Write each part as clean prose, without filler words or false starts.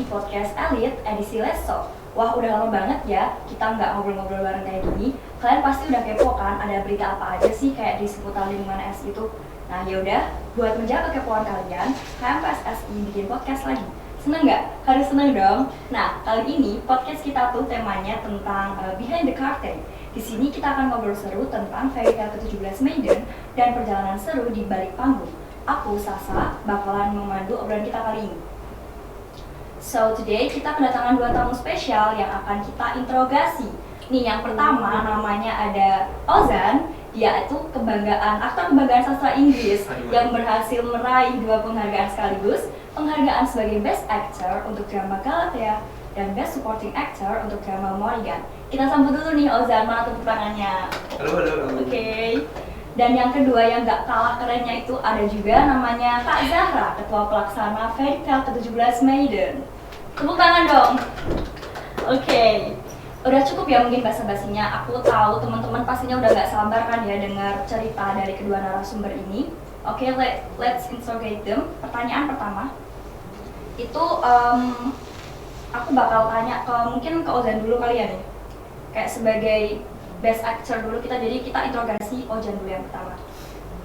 di podcast Elite edisi Leso. Wah, udah lama banget ya kita nggak ngobrol-ngobrol bareng kayak gini. Kalian pasti udah kepo kan, ada berita apa aja sih kayak di seputar lingkungan S gitu. Nah yaudah, buat menjaga kekepoan kalian, HMPSSI bikin podcast lagi. Seneng nggak? Harus seneng dong. Nah, kali ini podcast kita tuh temanya tentang Behind the Curtain. Di sini kita akan ngobrol seru tentang Fairy Tale ke-17 Maiden dan perjalanan seru di balik panggung. Aku, Sasa, bakalan memandu obrolan kita kali ini. So, today kita kedatangan dua tamu spesial yang akan kita interogasi. Nih, yang pertama namanya ada Ozan. Dia itu aktor kebanggaan sastra Inggris yang berhasil meraih 2 penghargaan sekaligus. Penghargaan sebagai Best Actor untuk drama Galatea dan Best Supporting Actor untuk drama Morrigan. Kita sambut dulu nih Ozan, mana tepuk tangannya. Halo. Oke. Dan yang kedua yang gak kalah kerennya itu ada juga namanya Kak Zahra, Ketua Pelaksana Fairy Tale ke-17 Maiden. Tepuk tangan dong. Oke. Udah cukup ya mungkin basa-basinya. Aku tahu teman-teman pastinya udah gak sabar kan ya dengar cerita dari kedua narasumber ini. Oke, let's interrogate them. Pertanyaan pertama itu aku bakal tanya mungkin ke Ozan dulu kali ya nih. Kayak sebagai Best Actor dulu kita interogasi Ozan dulu yang pertama.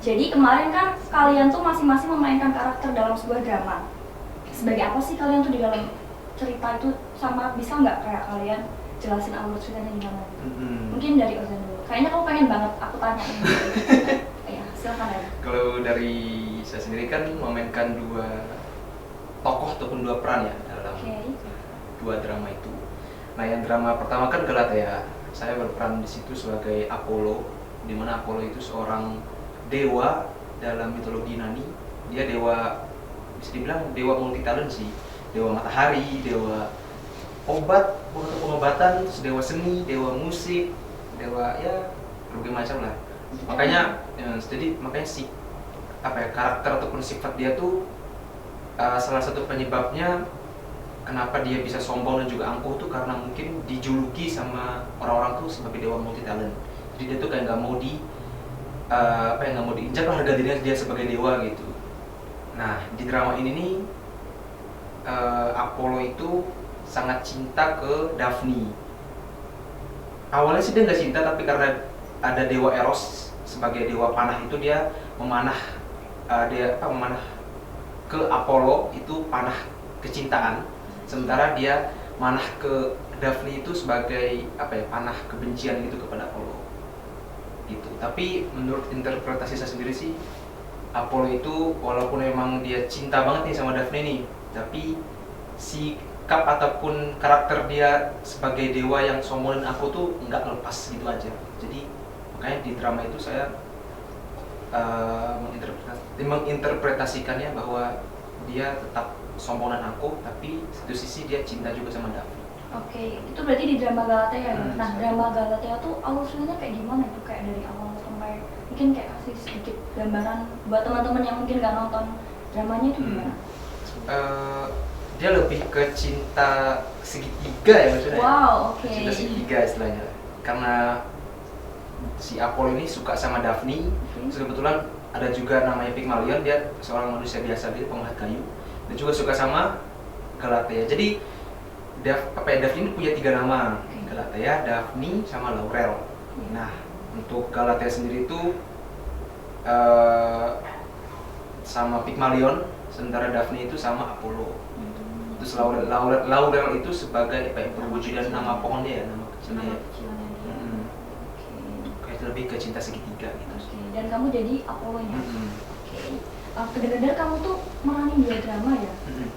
Jadi kemarin kan kalian tuh masing-masing memainkan karakter dalam sebuah drama. Sebagai apa sih kalian tuh di dalam cerita itu, sama bisa nggak kayak kalian jelasin alur ceritanya gimana? Mungkin dari Ozan dulu. Kayaknya kamu pengen banget aku tanya ini. Ya, silakan aja. Kalau dari saya sendiri kan memainkan 2 tokoh ataupun 2 peran ya dalam 2 drama itu. Nah, yang drama pertama kan Galatea. Saya berperan di situ sebagai Apollo, di mana Apollo itu seorang dewa dalam mitologi Yunani. Dia dewa, bisa dibilang dewa multi talent sih. Dewa matahari, dewa obat untuk pengobatan, dewa seni, dewa musik, dewa ya berbagai macam lah. Makanya si karakter ataupun sifat dia tuh salah satu penyebabnya kenapa dia bisa sombong dan juga angkuh tuh karena mungkin dijuluki sama orang-orang tuh sebagai dewa multi talent. Jadi dia tuh kayak nggak mau diinjak lah harga dirinya dia sebagai dewa gitu. Nah, di drama ini nih Apollo itu sangat cinta ke Daphne. Awalnya sih dia nggak cinta, tapi karena ada dewa Eros sebagai dewa panah itu dia memanah ke Apollo itu panah kecintaan. Sementara dia manah ke Daphne itu sebagai panah kebencian gitu kepada Apollo gitu. Tapi menurut interpretasi saya sendiri sih, Apollo itu walaupun memang dia cinta banget nih sama Daphne nih, tapi sikap ataupun karakter dia sebagai dewa yang sombong dan aku tuh nggak lepas gitu aja. Jadi makanya di drama itu saya menginterpretasikannya bahwa dia tetap sombong dan angkuh, tapi satu sisi dia cinta juga sama Daphne. Oke, itu berarti di drama Galatea ya? Nah, drama Galatea tuh alur ceritanya kayak gimana itu? Kayak dari awal sampai, mungkin kayak kasih sedikit gambaran buat teman-teman yang mungkin nggak nonton dramanya itu gimana? Dia lebih ke cinta segitiga ya maksudnya. Wow, oke. Cinta segitiga istilahnya. Karena si Apollo ini suka sama Daphne, terus kebetulan ada juga namanya Pygmalion, dia seorang manusia biasa, dia pengangkat kayu, dan juga suka sama Galatea. Jadi Daphne ini punya 3 nama, Galatea, Daphne, sama Laurel. Nah, untuk Galatea sendiri itu sama Pygmalion, sementara Daphne itu sama Apollo. Terus Laurel itu sebagai perwujudan nama pohon dia, nama kecilnya. Kayak lebih ke cinta segitiga gitu. Dan kamu jadi Apollo-nya. Kedengar kamu tuh meranin 2 drama ya?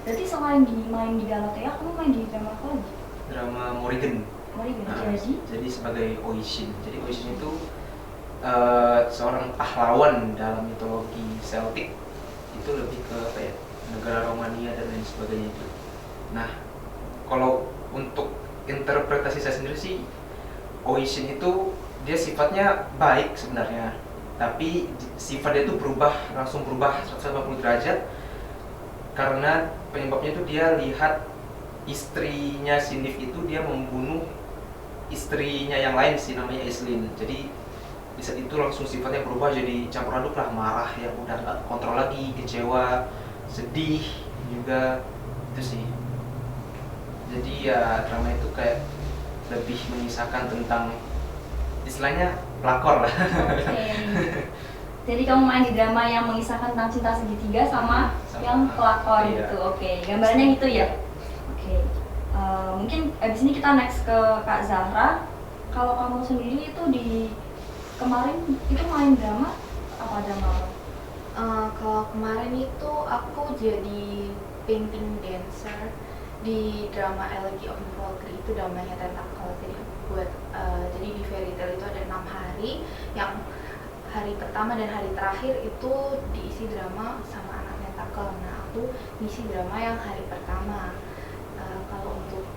Berarti selain main di Galatea, kamu main di drama apa lagi? Drama Morrigan. Jadi sebagai Oisin. Jadi Oisin itu seorang pahlawan dalam mitologi Celtic. Itu lebih ke negara Romania dan lain sebagainya itu. Nah, kalau untuk interpretasi saya sendiri sih, Oisin itu dia sifatnya baik sebenarnya, tapi sifat dia itu langsung berubah 180 derajat karena penyebabnya itu dia lihat istrinya Sindif itu dia membunuh istrinya yang lain sih, namanya Aislinn. Jadi di saat itu langsung sifatnya berubah jadi campur aduk lah, marah yang udah nggak kontrol lagi, kecewa, sedih juga, itu sih. Jadi ya drama itu kayak lebih mengisahkan tentang istilahnya pelakor lah. Jadi kamu main di drama yang mengisahkan tentang cinta segitiga sama yang pelakor iya. gitu. Gambarannya gitu ya. Mungkin abis ini kita next ke Kak Zahra. Kalau kamu sendiri itu di kemarin itu main drama apa drama? Kalau kemarin itu aku jadi painting dancer di drama Elegy of Valkyrie, itu dramanya Tentacle. Jadi di Fairy Tail itu ada 6 hari, yang hari pertama dan hari terakhir itu diisi drama sama anak Tentacle. Nah, aku ngisi drama yang hari pertama. Kalau untuk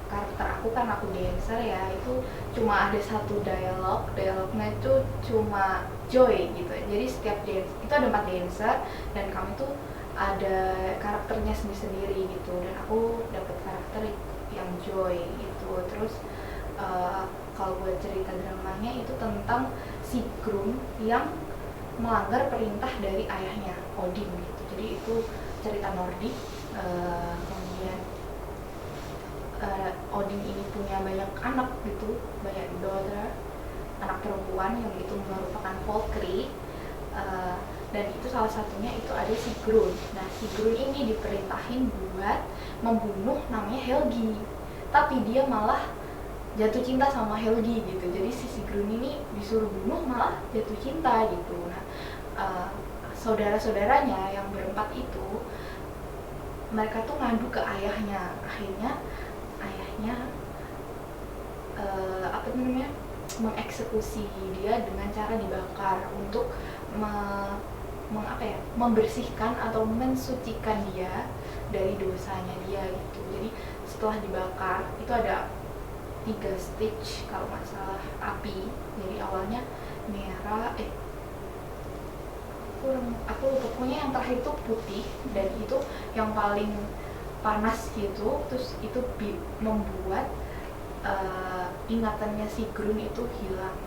karakter aku, kan aku dancer ya, itu cuma ada satu dialognya itu cuma Joy gitu. Jadi setiap dance itu ada 4 dancer dan kami tuh ada karakternya sendiri-sendiri gitu, dan aku dapat karakter yang Joy gitu. Terus kalau buat cerita dramanya itu tentang si Grun yang melanggar perintah dari ayahnya Odin gitu. Jadi itu cerita Nordik. Kemudian Odin ini punya banyak anak gitu, banyak daughter, anak perempuan yang itu merupakan Valkyrie. Dan itu salah satunya itu ada si Grun. Nah, si Grun ini diperintahin buat membunuh namanya Helgi, tapi dia malah jatuh cinta sama Helgi gitu. Jadi si Grun ini disuruh bunuh malah jatuh cinta gitu. Nah, saudara-saudaranya yang berempat itu mereka tuh ngadu ke ayahnya. Akhirnya ayahnya mengeksekusi dia dengan cara dibakar untuk membersihkan atau mensucikan dia dari dosanya dia gitu. Jadi setelah dibakar itu ada 3 stage kalau nggak salah api. Jadi awalnya merah, aku lupa, pokoknya yang terakhir itu putih dan itu yang paling panas gitu. Terus itu membuat ingatannya si Grun itu hilang.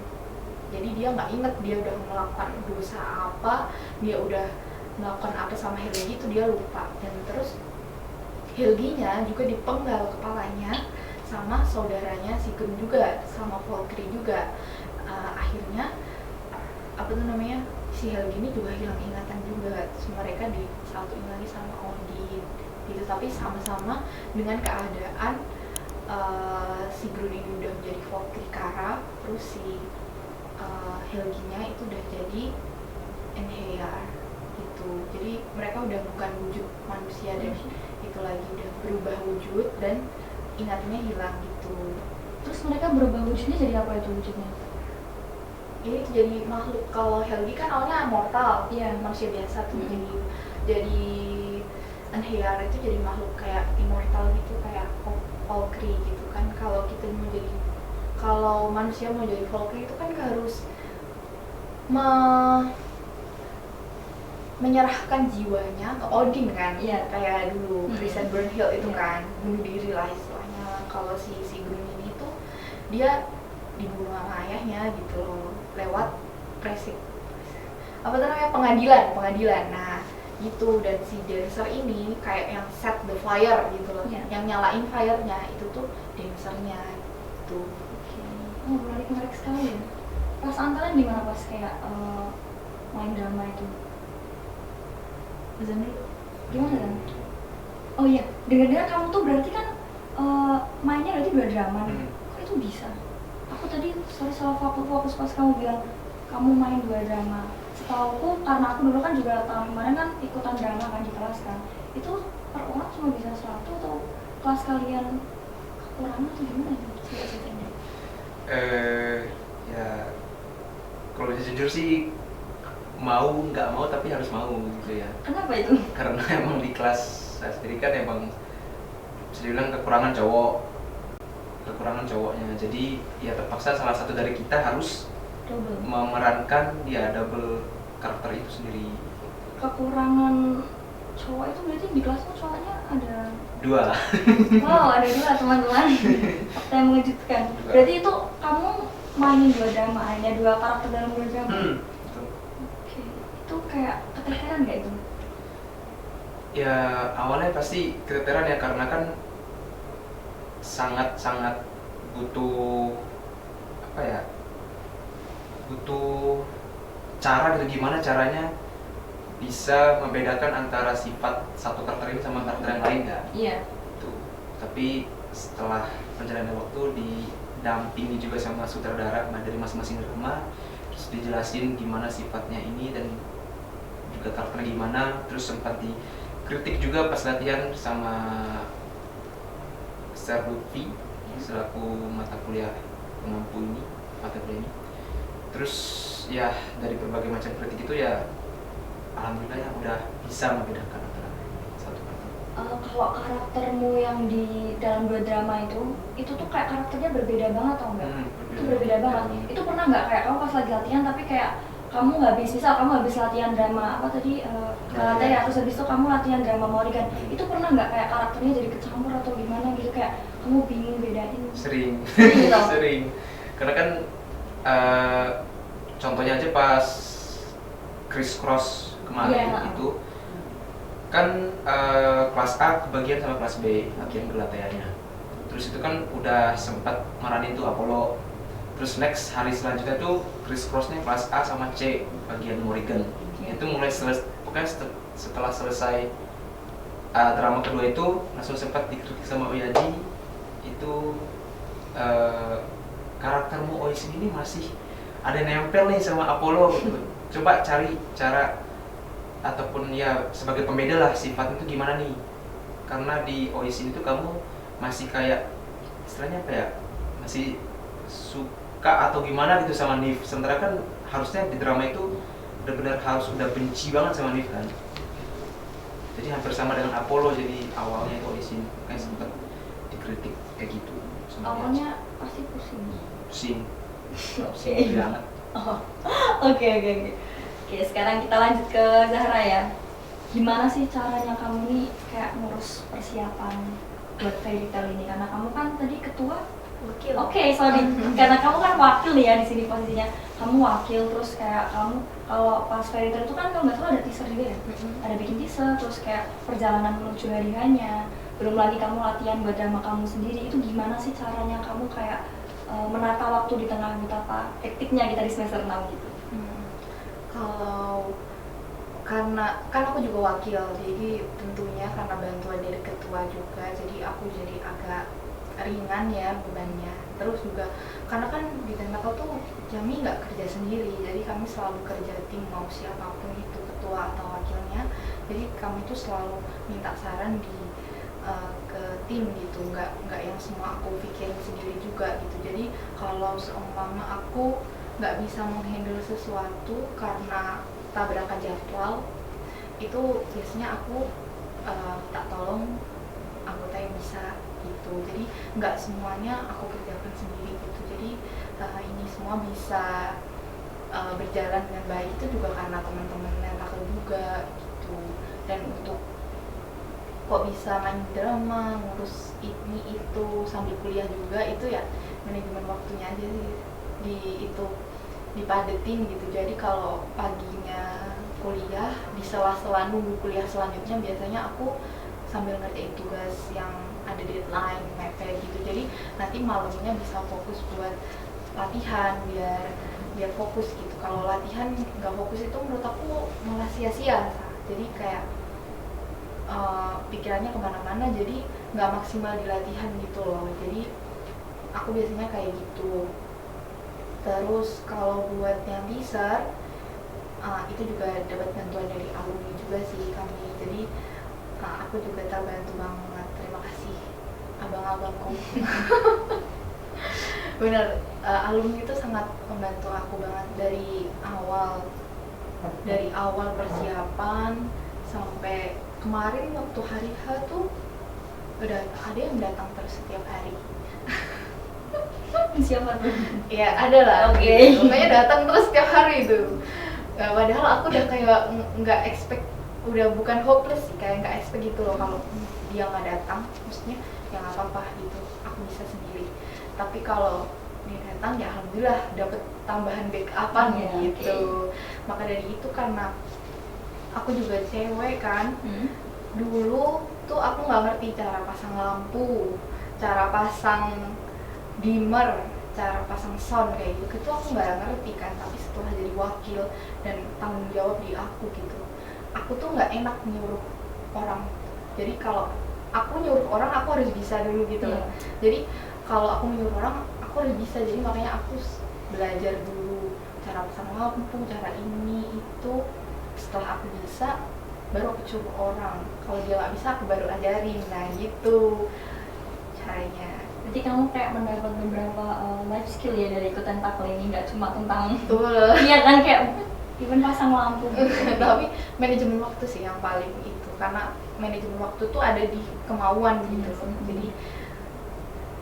Jadi dia nggak inget dia udah melakukan dosa apa, dia udah melakukan apa sama Helgi, itu dia lupa. Dan terus Helginya juga dipenggal kepalanya sama saudaranya si Grun juga, sama Valkyrie juga. Akhirnya si Helgi ini juga hilang ingatan juga. Terus mereka disatuin lagi sama Odin gitu, tapi sama-sama dengan keadaan si Grun ini udah menjadi Valkyrie Kara, terus si Helginya itu udah jadi Enhear gitu. Jadi mereka udah bukan wujud manusia dan itu lagi udah berubah wujud dan ingatannya hilang gitu. Terus mereka berubah wujudnya jadi apa itu wujudnya? Ini tuh jadi makhluk. Kalau Helgi kan awalnya mortal, manusia biasa tuh. Jadi Enhear itu jadi makhluk kayak immortal gitu, kayak Valkyrie gitu kan. Kalau manusia mau jadi Valkyrie itu kan harus menyerahkan jiwanya ke Odin kan, kayak dulu Christian Burnhill itu kan, bunuh diri lah istilahnya. Kalau si Grun ini tuh dia dibunuh sama ayahnya gitu loh, lewat pengadilan. Nah gitu, dan si dancer ini kayak yang set the fire gitu loh, yang nyalain fire-nya itu tuh dancernya gitu. Menarik sekali ya. Perasaan kalian gimana pas kayak main drama itu? Zan dulu, gimana kan? Oh iya, dengar-dengar kamu tuh berarti kan mainnya berarti 2 drama nih. Kok itu bisa? Aku tadi salah fokus pas kamu bilang kamu main 2 drama. Setauku, karena aku dulu kan juga tahun kemarin kan ikutan drama kan di kelas kan. Itu per orang cuma bisa 1 atau kelas kalian kekurangan atau gimana itu? Ya kalau jujur sih mau nggak mau tapi harus mau gitu ya. Kenapa itu? Karena emang di kelas saya sendiri kan emang bisa dibilang kekurangan cowoknya, jadi ya terpaksa salah satu dari kita harus memerankan double karakter itu sendiri. Kekurangan cowok itu berarti di kelasmu cowoknya ada 2. Wow, ada 2 teman-teman. Fakta yang mengejutkan. Berarti itu kamu mainin 2 drama, hanya 2 karakter dalam 2 drama? Oke. Itu kayak keteteran gak itu? Ya awalnya pasti keteteran ya, karena kan sangat butuh apa ya, butuh cara gitu, gimana caranya bisa membedakan antara sifat satu karakter ini sama karakter yang lain kan. Iya. Tuh. Tapi setelah perjalanan waktu didampingi juga sama sutradara dari masing-masing drama, terus dijelasin gimana sifatnya ini dan juga karakternya gimana, terus sempat dikritik juga pas latihan sama Sir Lutfi selaku mata kuliah pengampu ini, mata kuliah ini. Terus ya dari berbagai macam kritik itu ya alhamdulillah ya udah bisa membedakan antara satu karakter. Kalau karaktermu yang di dalam 2 drama itu tuh kayak karakternya berbeda banget atau enggak? Itu berbeda banget. Itu pernah nggak kayak kamu pas lagi latihan tapi kayak kamu nggak habis latihan drama apa tadi Galata ya, terus habis itu kamu latihan drama Morrigan, itu pernah nggak kayak karakternya jadi kecampur atau gimana gitu, kayak kamu bingung bedain? Sering. Gitu. Sering. Karena kan contohnya aja pas Criss Cross kemarin itu kan kelas A kebagian sama kelas B latihan Galateanya. Terus itu kan udah sempat maranin tuh Apollo. Terus next hari selanjutnya tuh Criss Cross-nya kelas A sama C bagian Morrigan. Itu mulai pokoknya setelah selesai drama kedua itu langsung sempat dikritik sama Oyaji, itu karaktermu Oisin ini masih ada nempel nih sama Apollo gitu. Coba cari cara ataupun ya sebagai pembeda lah sifat itu gimana nih, karena di Oisin itu kamu masih kayak istilahnya apa ya, masih suka atau gimana gitu sama Nif, sementara kan harusnya di drama itu benar-benar harus udah benci banget sama Nif kan. Jadi hampir sama dengan Apollo, jadi awalnya itu Oisin kayak sempat dikritik kayak gitu. Awalnya pasti pusing. Pusing banget. Oke. Oke, sekarang kita lanjut ke Zahra ya. Gimana sih caranya kamu nih kayak ngurus persiapan buat Fairy Tail ini? Karena kamu kan tadi ketua wakil. Oke, sorry. Karena kamu kan wakil nih ya di sini posisinya. Kamu wakil, terus kayak kamu kalau pas Fairy Tail itu kan kalau nggak salah ada teaser juga ya. Ada bikin teaser, terus kayak perjalanan menuju hari hanya. Belum lagi kamu latihan buat drama kamu sendiri. Itu gimana sih caranya kamu kayak menata waktu di tengah betapa hektiknya kita di semester 6 gitu? Kalau karena kan aku juga wakil, jadi tentunya karena bantuan dari ketua juga, jadi aku jadi agak ringan ya bebannya. Terus juga karena kan di Tentakel tuh Jami nggak kerja sendiri, jadi kami selalu kerja tim, mau siapapun itu ketua atau wakilnya, jadi kami tuh selalu minta saran ke tim gitu, nggak yang semua aku pikirin sendiri juga gitu. Jadi kalau seumpama aku nggak bisa menghandle sesuatu karena tabrakan jadwal, itu biasanya aku minta tolong anggota yang bisa gitu. Jadi nggak semuanya aku kerjakan sendiri gitu. Jadi ini semua bisa berjalan dengan baik itu juga karena teman-teman Tentakel juga gitu. Dan untuk kok bisa main drama, ngurus ini itu sambil kuliah juga, itu ya manajemen waktunya aja sih dipadetin gitu. Jadi kalau paginya kuliah, di sela-sela nunggu kuliah selanjutnya biasanya aku sambil ngerjain tugas yang ada deadline, mepet gitu. Jadi nanti malamnya bisa fokus buat latihan biar fokus gitu. Kalau latihan nggak fokus itu menurut aku malah sia-sia. Jadi kayak pikirannya kemana-mana, jadi nggak maksimal di latihan gitu loh. Jadi aku biasanya kayak gitu. Terus kalau buat yang teaser, itu juga dapat bantuan dari alumni juga sih kami. Jadi aku juga terbantu banget. Terima kasih abang-abangku. Bener, alumni itu sangat membantu aku banget dari awal persiapan sampai kemarin waktu hari H tuh udah ada yang datang terus setiap hari. Siapa tuh? Ya ada lah. Oke. Pokoknya datang terus setiap hari itu. Padahal aku udah kayak nggak expect, udah bukan hopeless sih, kayak nggak expect gitu loh kalau dia nggak datang. Maksudnya ya nggak apa-apa gitu, aku bisa sendiri. Tapi kalau dia datang ya alhamdulillah dapet tambahan backupan gitu. Maka dari itu karena aku juga cewek kan, dulu tuh aku nggak ngerti cara pasang lampu, cara pasang dimmer, cara pasang sound kayak gitu itu aku nggak ngerti kan. Tapi setelah jadi wakil dan tanggung jawab di aku gitu, aku tuh nggak enak nyuruh orang. Jadi kalau aku nyuruh orang aku harus bisa dulu gitu loh. Jadi kalau aku nyuruh orang aku harus bisa, jadi makanya aku belajar dulu cara pasang lampu, cara ini itu. Setelah aku bisa baru aku suruh orang, kalau dia nggak bisa aku baru ajarin. Nah gitu caranya. Berarti kamu kayak mendapat beberapa life skill ya dari ikut tentakel ini, nggak cuma tentang Betul. iya kan, kayak even pasang lampu gitu. Tapi manajemen waktu sih yang paling itu, karena manajemen waktu tuh ada di kemauan gitu loh. Jadi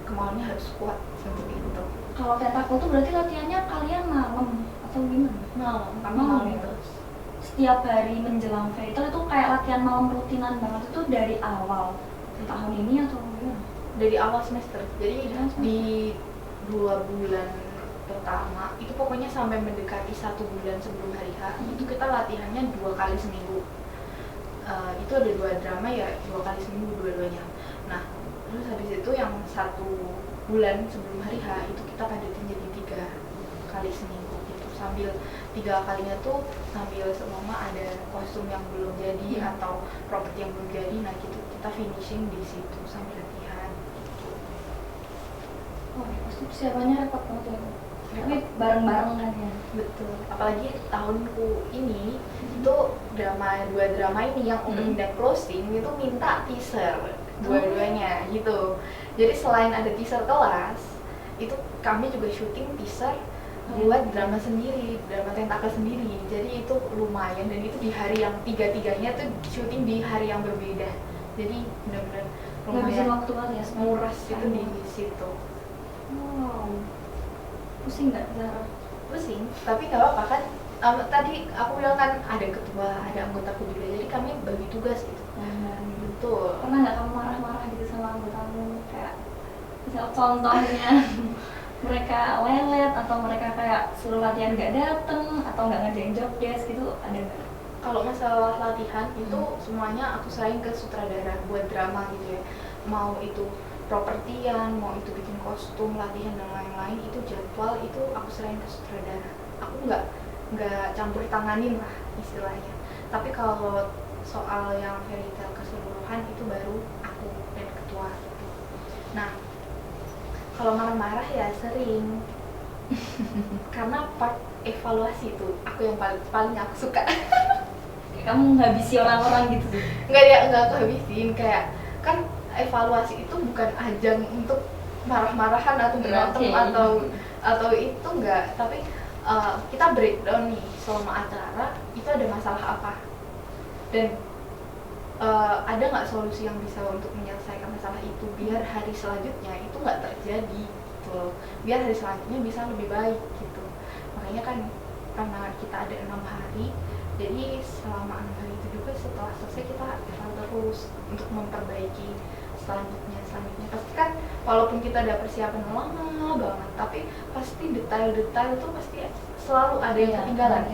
kemauannya harus kuat untuk itu. Kalau tentakel tuh berarti latihannya kalian malam atau gimana? Malam, kami Malam malam ya? itu. Setiap hari menjelang ferital itu kayak latihan malam rutinan banget, itu dari awal tahun ini atau gimana? Dari awal semester. Jadi Dari awal semester. di 2 bulan pertama itu pokoknya sampai mendekati 1 bulan sebelum hari H itu kita latihannya 2 kali seminggu. Itu ada 2 drama ya, 2 kali seminggu dua-duanya. Nah terus habis itu yang 1 bulan sebelum hari H itu kita padatin jadi 3 kali seminggu gitu, sambil 3 kalinya tuh sambil seumpama ada kostum yang belum jadi atau properti yang belum jadi, nah gitu kita finishing di situ sambil latihan. Oh, pasti persiapannya repot banget ya. Tapi bareng-bareng kan ya. Betul. Apalagi tahunku ini itu dua drama ini yang opening dan closing itu minta teaser dua-duanya gitu. Jadi selain ada teaser kelas, itu kami juga syuting teaser buat drama sendiri, drama tentakel sendiri. Jadi itu lumayan, dan itu di hari yang tiga-tiganya tuh syuting di hari yang berbeda. Jadi benar-benar Ngabisin lumayan waktu banget ya, nguras itu di situ. Wow. Pusing nggak Zara? Pusing, tapi nggak apa-apa kan. Tadi aku bilang kan ada ketua, ada anggotaku juga, jadi kami bagi tugas gitu. Betul. Pernah nggak kamu marah-marah gitu sama anggotamu, kayak misal contohnya mereka lelet atau mereka kayak suruh latihan nggak dateng atau nggak ngerjain job desk gitu, ada nggak? Kalau masalah latihan itu semuanya aku serahin ke sutradara buat drama gitu ya. Mau itu propertian, mau itu bikin kostum, latihan dan lain-lain, itu jadwal itu aku serahin ke sutradara. Aku nggak campur tanganin lah istilahnya. Tapi kalau soal yang fairy tale keseluruhan itu baru aku dan ketua gitu. Nah kalau marah-marah ya sering karena part evaluasi itu aku yang paling aku suka. Kamu ngabisi orang-orang gitu tuh? Nggak aku habisin, kayak kan evaluasi itu bukan ajang untuk marah-marahan atau berantem atau itu enggak, tapi kita breakdown nih selama acara itu ada masalah apa dan ada nggak solusi yang bisa untuk menyelesaikan masalah itu biar hari selanjutnya itu nggak terjadi gitu loh, biar hari selanjutnya bisa lebih baik gitu. Makanya kan karena kita ada 6 hari, jadi selama 6 hari itu juga setelah selesai kita eval terus untuk memperbaiki selanjutnya pasti kan, walaupun kita ada persiapan lama banget tapi pasti detail-detail itu pasti selalu ada yang ketinggalan.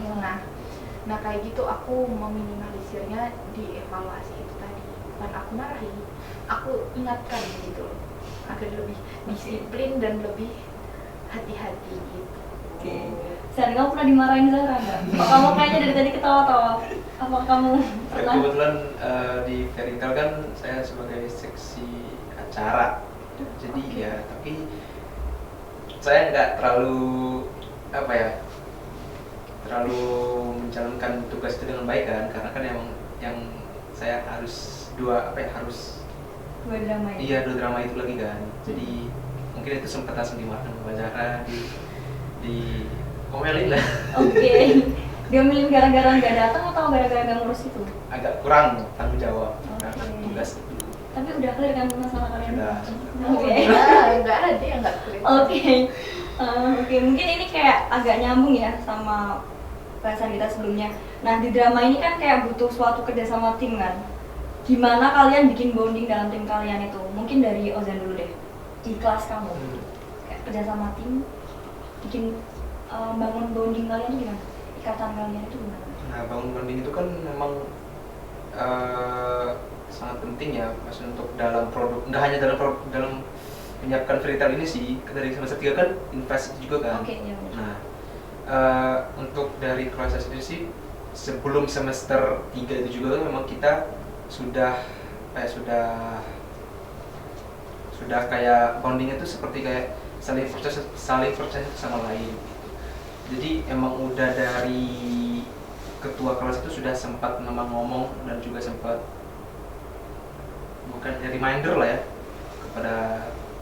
Nah kayak gitu aku meminimalisirnya di evaluasi itu tadi. Bukan aku marahi, aku ingatkan gitu loh, agar lebih disiplin dan lebih hati-hati gitu. Sehari kamu pernah dimarahin Zara nggak? Kok kamu kayaknya dari tadi ketawa-tawa? Apa kamu pernah? Kebetulan di fairy tale kan saya sebagai seksi acara, jadi ya tapi saya nggak terlalu terlalu menjalankan tugas itu dengan baik kan, karena kan yang saya harus dua drama ya? Iya, 2 drama itu lagi kan, jadi mungkin itu sempat langsung dimakan sama Zara di komelin lah. Oke. Dia milih gara-gara nggak datang atau gara-gara nggak ngurus itu? Agak kurang tanggung jawab karena Oke. tugas itu. Tapi udah clear kan masalah kalian? Sudah. Oke. Nggak ada yang nggak clear. Oke, mungkin ini kayak agak nyambung ya sama bahasan kita sebelumnya. Nah, di drama ini kan kayak butuh suatu kerjasama tim kan? Gimana kalian bikin bonding dalam tim kalian itu? Mungkin dari Ozan dulu deh, di kelas kamu. Kayak kerjasama tim, bikin bangun bonding kalian itu gimana? Ikatan kalian itu gimana? Nah, bangun bonding itu kan memang sangat penting ya, maksudnya untuk dalam produk, nggak hanya dalam menyiapkan fairytale ini sih dari semester 3 kan invest juga kan. Oke, iya benar. Nah, untuk dari kelas sendiri sih sebelum semester 3 itu juga kan memang kita sudah kayak bondingnya tuh seperti kayak saling percaya satu sama lain. Jadi emang udah dari ketua kelas itu sudah sempat memang ngomong dan juga sempat bukan reminder lah ya kepada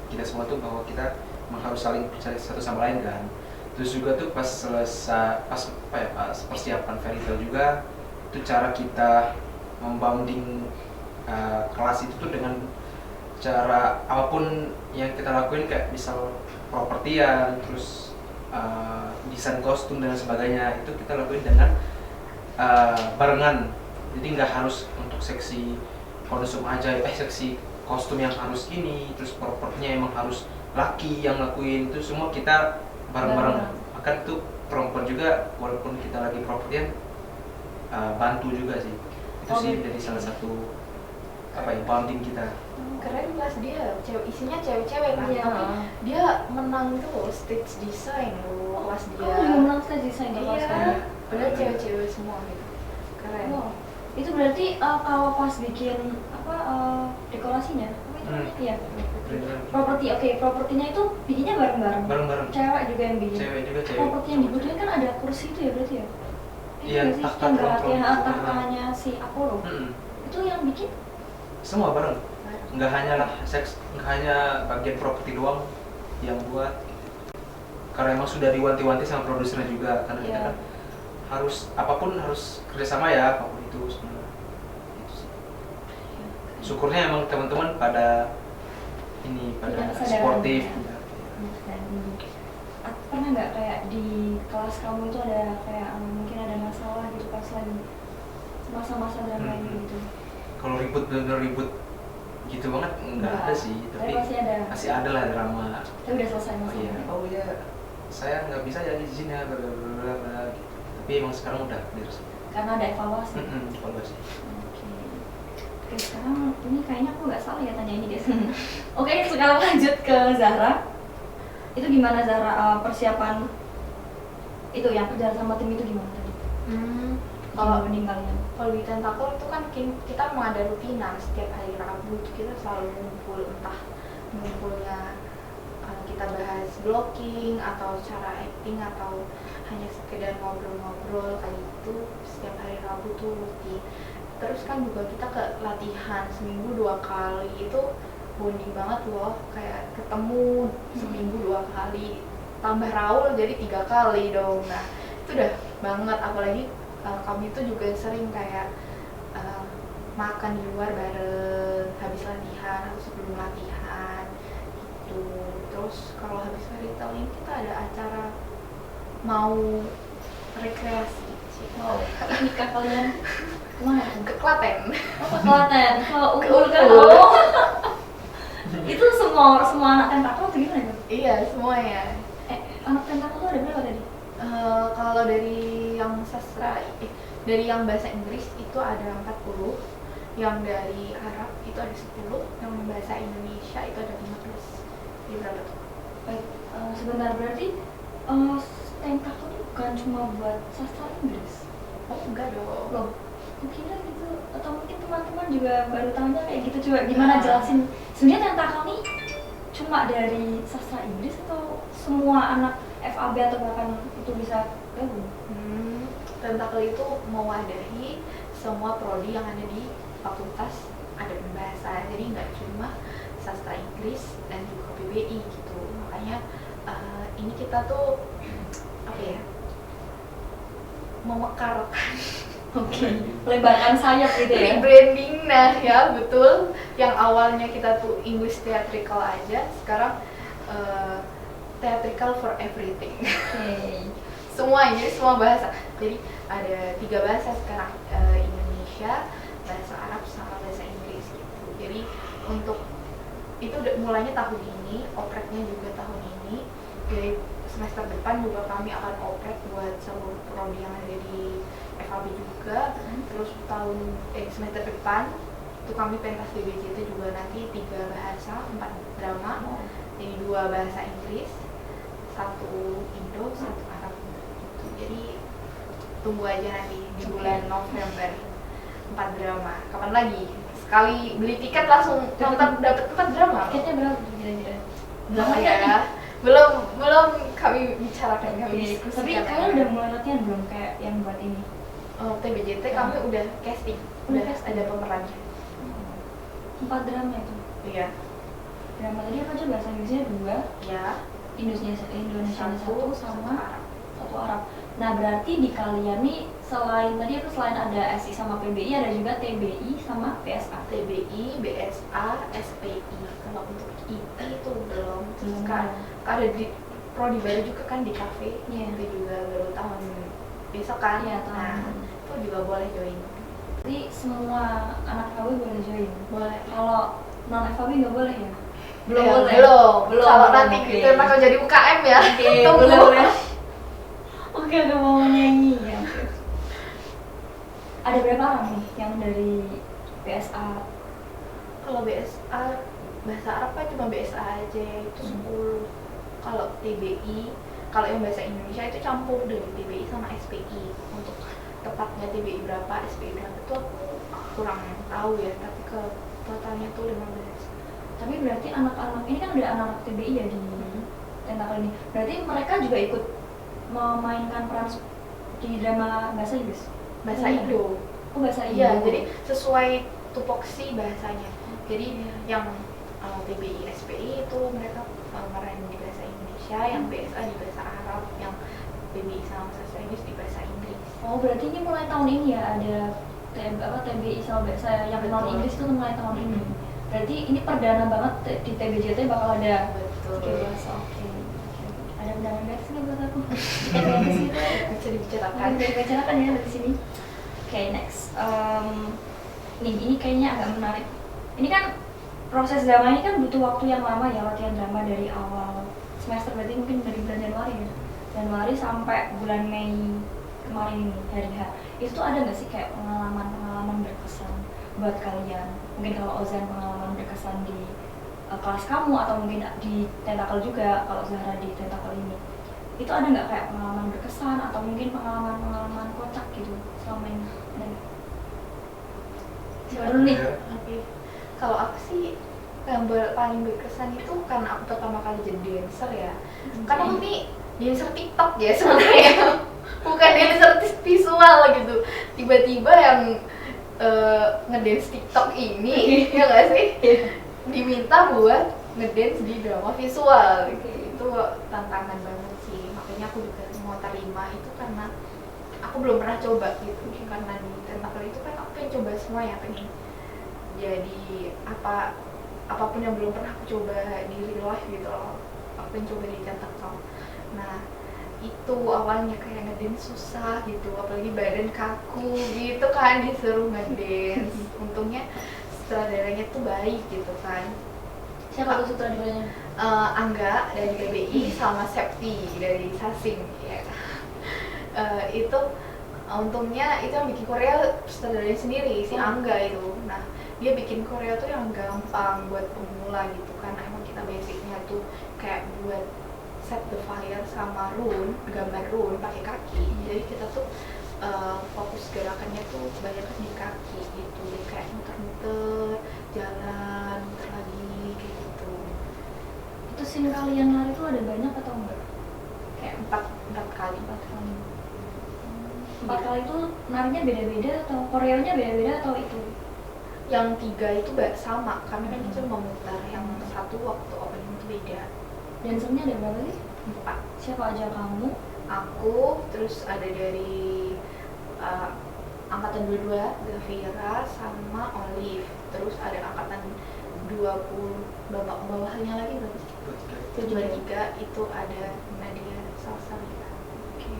kita semua tuh bahwa kita memang harus saling percaya satu sama lain kan. Terus juga tuh pas persiapan fairytale juga itu cara kita membounding kelas itu tuh dengan cara apapun yang kita lakuin kayak misal propertian, terus desain kostum dan sebagainya itu kita lakuin dengan barengan. Jadi nggak harus untuk seksi konsum aja, seksi kostum yang harus ini, terus propertinya emang harus laki yang lakuin, itu semua kita bareng-bareng. Akan tuh perempuan juga walaupun kita lagi propertian bantu juga sih. Itu sih jadi salah satu bonding kita. Keren kelas dia, isinya cewek-cewek kan, Iya. tapi dia menang tuh loh stage design loh kelas dia. Kamu juga menang stage design kalau Iya, sekarang? padahal cewek-cewek semua gitu. Keren. Wow. Itu berarti kalau pas bikin dekorasinya, apa itu namanya? Iya. Properti, oke, propertinya itu bikinnya bareng-bareng. Bareng-bareng. Cewek juga yang bikin. Cewek juga cewek. Properti yang dibutuhin kan ada kursi itu ya berarti ya? Iya, tahta yang berat tronton. ya, tahtanya si Apollo. Itu yang bikin? Semua bareng. Nggak hanya bagian properti doang yang buat. Karena emang sudah diwanti-wanti sama produsernya juga, karena kita kan apapun harus kerjasama ya, apapun itu sebenarnya. Gitu sih. Syukurnya emang teman-teman pada sportif. Pernah nggak kayak di kelas kamu itu ada kayak mungkin ada masalah gitu pas lagi masa-masa drama ini gitu? Kalau bener-bener ribut gitu banget nggak ada sih, tapi masih ada lah drama. Tapi udah selesai masalahnya. Oh iya, saya nggak bisa ya di sini ya, blablabla gitu. Tapi emang sekarang udah clear sih. Karena ada evaluasi. Evaluasi. Oke, sekarang ini kayaknya aku nggak salah ya tanya ini guys. Oke, sekarang lanjut ke Zahra. Itu gimana Zahra persiapan itu yang kerja sama tim itu gimana tadi? Kalau mending kalian? Kalau di Tentakel itu kan kita mau ada rutinan setiap hari Rabu itu kita selalu ngumpul, entah ngumpulnya kita bahas blocking atau cara acting atau hanya sekedar ngobrol-ngobrol kayak itu setiap hari Rabu tuh rutin. Terus kan juga kita ke latihan seminggu 2 kali, itu bonding banget loh, kayak ketemu seminggu 2 kali, tambah Raul jadi 3 kali dong. Nah itu udah banget, apalagi kami itu juga sering kayak makan di luar bareng habis latihan atau sebelum latihan gitu. Terus kalau habis fairytale ini kita ada acara mau rekreasi. Wow, nikah kalian kemana? Ke Klaten. Oh, ke Klaten, ke Unggul kan? Itu semua anak tentakel atau gimana? Iya, semuanya. Anak tentakel tuh ada berapa tadi? Kalau dari yang sastra, dari yang bahasa Inggris itu ada 40, yang dari Arab itu ada 10, yang bahasa Indonesia itu ada 15. Jadi berapa tuh? Baik, sebentar, berarti tentakel itu bukan cuma buat sastra Inggris? Oh enggak dong. Loh, aku kira gitu, atau mungkin teman-teman juga baru tahunya kayak gitu. Coba gimana jelasin, sebenarnya tentakel nih cuma dari sastra Inggris atau semua anak FAB atau bahkan itu bisa gabung? Tentakel itu mewadahi semua prodi yang ada di fakultas ada bahasa, jadi nggak cuma sastra Inggris dan juga PBI gitu. Makanya ini kita tuh apa ya, memekarkan Melebarkan sayap gitu ya? rebranding, nah ya betul. Yang awalnya kita tuh English theatrical aja, sekarang theatrical for everything. Semua, jadi semua bahasa. Jadi ada 3 bahasa sekarang, Indonesia, bahasa Arab, sama bahasa Inggris gitu. Jadi untuk itu mulainya tahun ini, opreknya juga tahun ini. Jadi semester depan juga kami akan oprek buat seluruh prodi yang ada di FAB juga. Terus semester depan itu kami pentas BBJT juga nanti 3 bahasa, 4 drama. Jadi 2 bahasa Inggris, 1 Indo, 1 Arab gitu. Jadi tunggu aja nanti di bulan November 4 drama. Kapan lagi? Sekali beli tiket langsung nonton dapat 4 drama. Tiketnya berapa kira-kira? Belum ya. Belum kami bicarakan, kami Tapi diskusikan. kalian udah mulai latihan belum kayak yang buat ini? TBJT kami udah casting, udah casting. ada pemerannya. 4 drama itu. Iya. Drama tadi apa aja bahasa Inggrisnya 2, Ya. Indonesia 1 sama Arab. 1 Arab. Nah berarti di kalian nih selain tadi aku selain ada SI sama PBI ada juga TBI sama PSA. TBI, BSA, SPI. Kalau untuk IT itu belum. Terus Belum kan ada. ada di prodi baru juga kan di cafe. Iya. Itu juga baru tahun besok kan. Iya, tahun. Nah, itu juga boleh join. Jadi semua anak FAB boleh join. Boleh. Kalau non FAB nggak boleh ya? Belum. Kalau nanti oke. kita bakal jadi UKM ya. Oke, Tunggu. boleh. Oke, udah mau nyanyi ya. Ada berapa orang nih yang dari PSA? Kalau BSA bahasa Arab kan cuma BSA aja itu 10. Kalau TBI, kalau yang bahasa Indonesia itu campur dari TBI sama SPI. Untuk tepatnya TBI berapa, SPI berapa itu aku kurang tahu ya, tapi ke totalnya tuh 15. Tapi berarti anak-anak ini kan udah anak-anak TBI ya di tentakel ini. Berarti mereka juga ikut memainkan peran di drama bahasa Inggris? Bahasa Iya. Indo. Oh bahasa Indo. Iya, jadi sesuai tupoksi bahasanya. Jadi Iya. yang TBI, SPI itu mereka meranin di bahasa Indonesia, yang BSA di bahasa Arab, yang PBI sama sastra Inggris di bahasa Inggris. Oh berarti ini mulai tahun ini ya ada TBI sama bahasa yang non Betul. Inggris itu mulai tahun ini. Berarti ini perdana banget di TBJT bakal ada. Betul. Oke bahasa oke. Ada undangan gratis nggak buat aku? Gratis gitu. Bisa dibicarakan. Akan dibicarakan ya dari sini. Oke next. Nih ini kayaknya agak menarik. Ini kan proses drama ini kan butuh waktu yang lama ya, latihan drama dari awal semester, berarti mungkin dari bulan Januari ya. Januari sampai bulan Mei kemarin ini hari H. Itu tuh ada nggak sih kayak pengalaman berkesan buat kalian? Mungkin kalau Ozan pengalaman berkesan di kelas kamu atau mungkin di tentakel juga kalau Zahra di tentakel ini. Itu ada nggak kayak pengalaman berkesan atau mungkin pengalaman kocak gitu selama ini? Ada nggak? Siapa dulu nih? Oke. Kalau aku sih yang paling berkesan itu karena aku pertama kali jadi dancer ya. Karena aku nih dancer TikTok ya sebenarnya. Bukan dancer visual gitu. Tiba-tiba yang ngedance TikTok ini ya nggak sih? Diminta buat ngedance di drama visual gitu. Itu tantangan banget sih. Makanya aku juga mau terima itu karena aku belum pernah coba gitu. Karena di tentakel itu kan aku pengen coba semua ya, pengen jadi apapun yang belum pernah aku coba di real life gitu loh, aku pengen coba di tentakel. Nah itu awalnya kayak ngedance susah gitu, apalagi badan kaku gitu kan, disuruh ngedance. Untungnya sutradaranya tuh baik gitu kan. Siapa tuh sutradaranya? Angga dari PBI sama Septi dari Sasing ya. Itu untungnya itu yang bikin Korea sutradaranya sendiri, si Angga itu. Nah dia bikin Korea tuh yang gampang buat pemula gitu, karena emang kita basicnya tuh kayak buat set the fire sama rune, gambar rune pakai kaki. Jadi kita tuh fokus gerakannya tuh kebanyakan di kaki gitu, jadi kayak muter-muter, jalan, muter lagi kayak gitu. Itu scene kalian lari tuh ada banyak atau enggak? Kayak empat kali. 4 kali. 4 kali itu narinya beda-beda atau koreonya beda-beda atau itu? Yang 3 itu sama, karena kan kita memutar. Yang 1 waktu opening itu beda. Dancernya ada berapa sih? 4. Siapa aja kamu? Aku, terus ada dari angkatan 22, Zafira sama Olive. Terus ada angkatan 20 bawahnya lagi berapa sih? 23 itu ada Nadia Salsabila. Oke.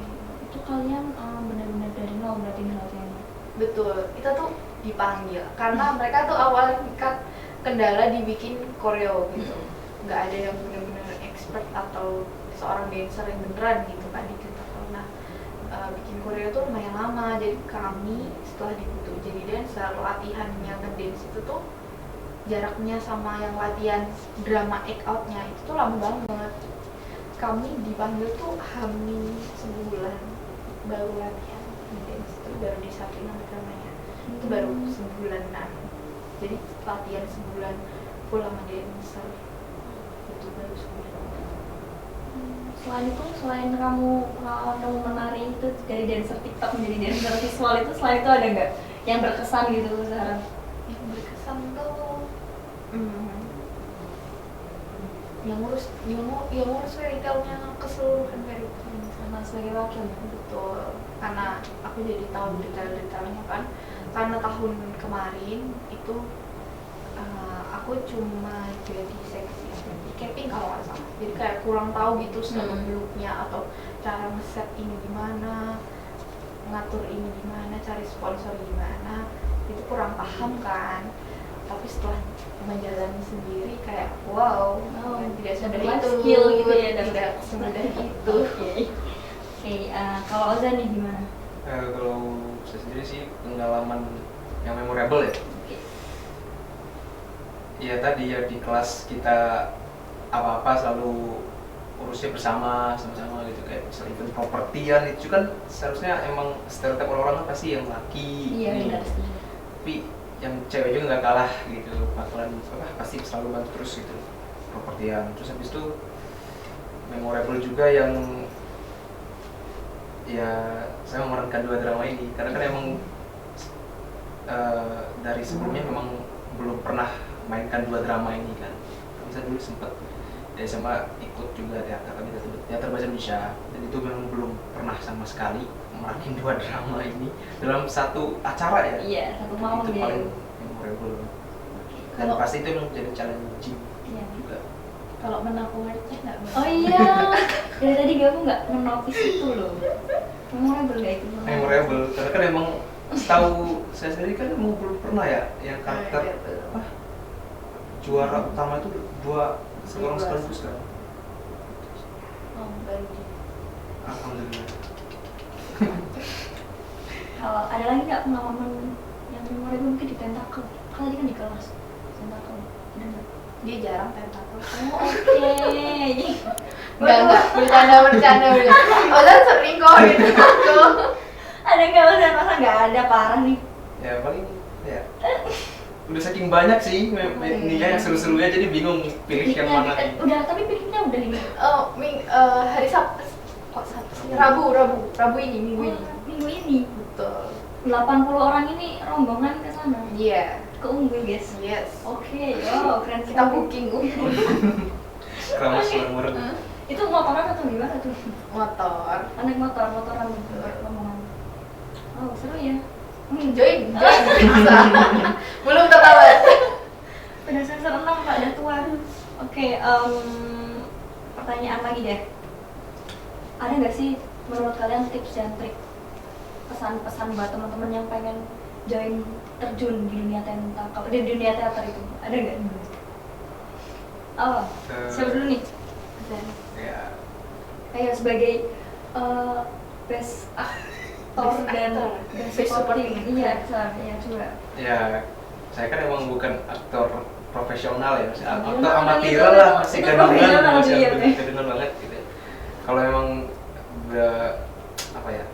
Itu kalian benar-benar dari nol berarti nih latihannya? Betul, kita tuh dipanggil karena mereka tuh awal kan kendala dibikin koreo gitu, nggak ada yang benar-benar expert atau seorang dancer yang beneran gitu kan di tentakel. Nah bikin koreo tuh lumayan lama, jadi kami setelah dibutuh jadi dancer, latihannya ngedance itu tuh jaraknya sama yang latihan drama act outnya itu tuh lama banget. Kami dipanggil tuh hampir sebulan baru latihan dance, itu baru disatuin sama dramanya itu baru sebulanan, jadi latihan sebulan full sama dancer itu baru sebulan. Selain kamu menari itu dari dancer TikTok menjadi dancer visual itu, selain itu ada nggak yang berkesan gitu sekarang? Yang berkesan tuh yang ngurus retailnya keseluruhan retail Sama sebagai wakil. betul, karena aku jadi tahu detail-detailnya kan, karena tahun kemarin itu aku cuma jadi seksi capping kalau nggak salah, jadi kayak kurang tahu gitu selama beluknya atau cara ngeset ini gimana, ngatur ini gimana, cari sponsor gimana, itu kurang paham kan. Tapi setelah menjalani sendiri kayak wow, tidak semudah life itu, skill gitu ya, tidak semudah itu. Oke, kalau Ozan nih gimana? Kalau saya sendiri sih pengalaman yang memorable ya. Iya tadi ya, di kelas kita apa-apa selalu urusnya sama-sama gitu, kayak misalnya event propertian itu kan seharusnya emang stereotip orang-orang kan pasti yang laki. Iya benar sih. Tapi yang cewek juga nggak kalah gitu, bakalan pasti selalu bantu terus gitu propertian. Terus habis itu memorable juga yang ya saya memerankan 2 drama ini karena kan emang dari sebelumnya memang belum pernah mainkan 2 drama ini kan. Bisa dulu sempat dari SMA ikut juga teater bahasa Indonesia, dan itu memang belum pernah sama sekali merakin 2 drama ini dalam satu acara ya. Iya, satu malam itu ya. paling memorable. Dan Kalau- pasti itu memang jadi challenging Iya. juga. Kalau menang awardnya nggak? Oh iya, dari tadi kamu nggak menotis itu loh. Memorable nggak itu? Memorable karena kan emang setahu saya sendiri kan emang belum pernah ya yang karakter juara utama itu 2 orang sekaligus kan. Baru di Alhamdulillah. Kalau ada lagi nggak pengalaman yang memorable mungkin di Tentakel? Kan tadi kan di kelas Tentakel. Ada nggak? dia jarang tentakel. Oh oke. Enggak, bercanda. Ozan sering kok di tentakel. Ada nggak Ozan? Masa nggak ada, parah nih. Ya paling ya udah saking banyak sih ininya yang seru-serunya, jadi bingung pilih yang mana nih. Udah, tapi pikirnya udah nih. Hari Sabtu, kok Sabtu sih? Rabu ini, minggu ini. Minggu ini. Betul. 80 orang ini rombongan ke sana. Iya. Ke Unggul guys. Yes. Oke, wow, keren Kita sekali. booking Keramas bareng-bareng. Itu motoran atau gimana tuh? motor. Naik motoran rombongan. Oh, seru ya. Join bisa. Belum tertawa. Udah semester 6 Pak, udah tua. Oke, pertanyaan lagi deh. Ada nggak sih menurut kalian tips dan trik, pesan-pesan buat teman-teman yang pengen join terjun di dunia tentakel, di dunia teater itu? Ada nggak? Oh, siapa dulu nih? Ya, Kayak sebagai best aktor dan best supporting. Iya, iya coba. ya saya kan emang bukan aktor profesional ya, masih aktor Nah, amatir itu- lah, itu masih profesional gadungan, masih dia, oke. gadungan banget gitu. Kalau emang apa ya,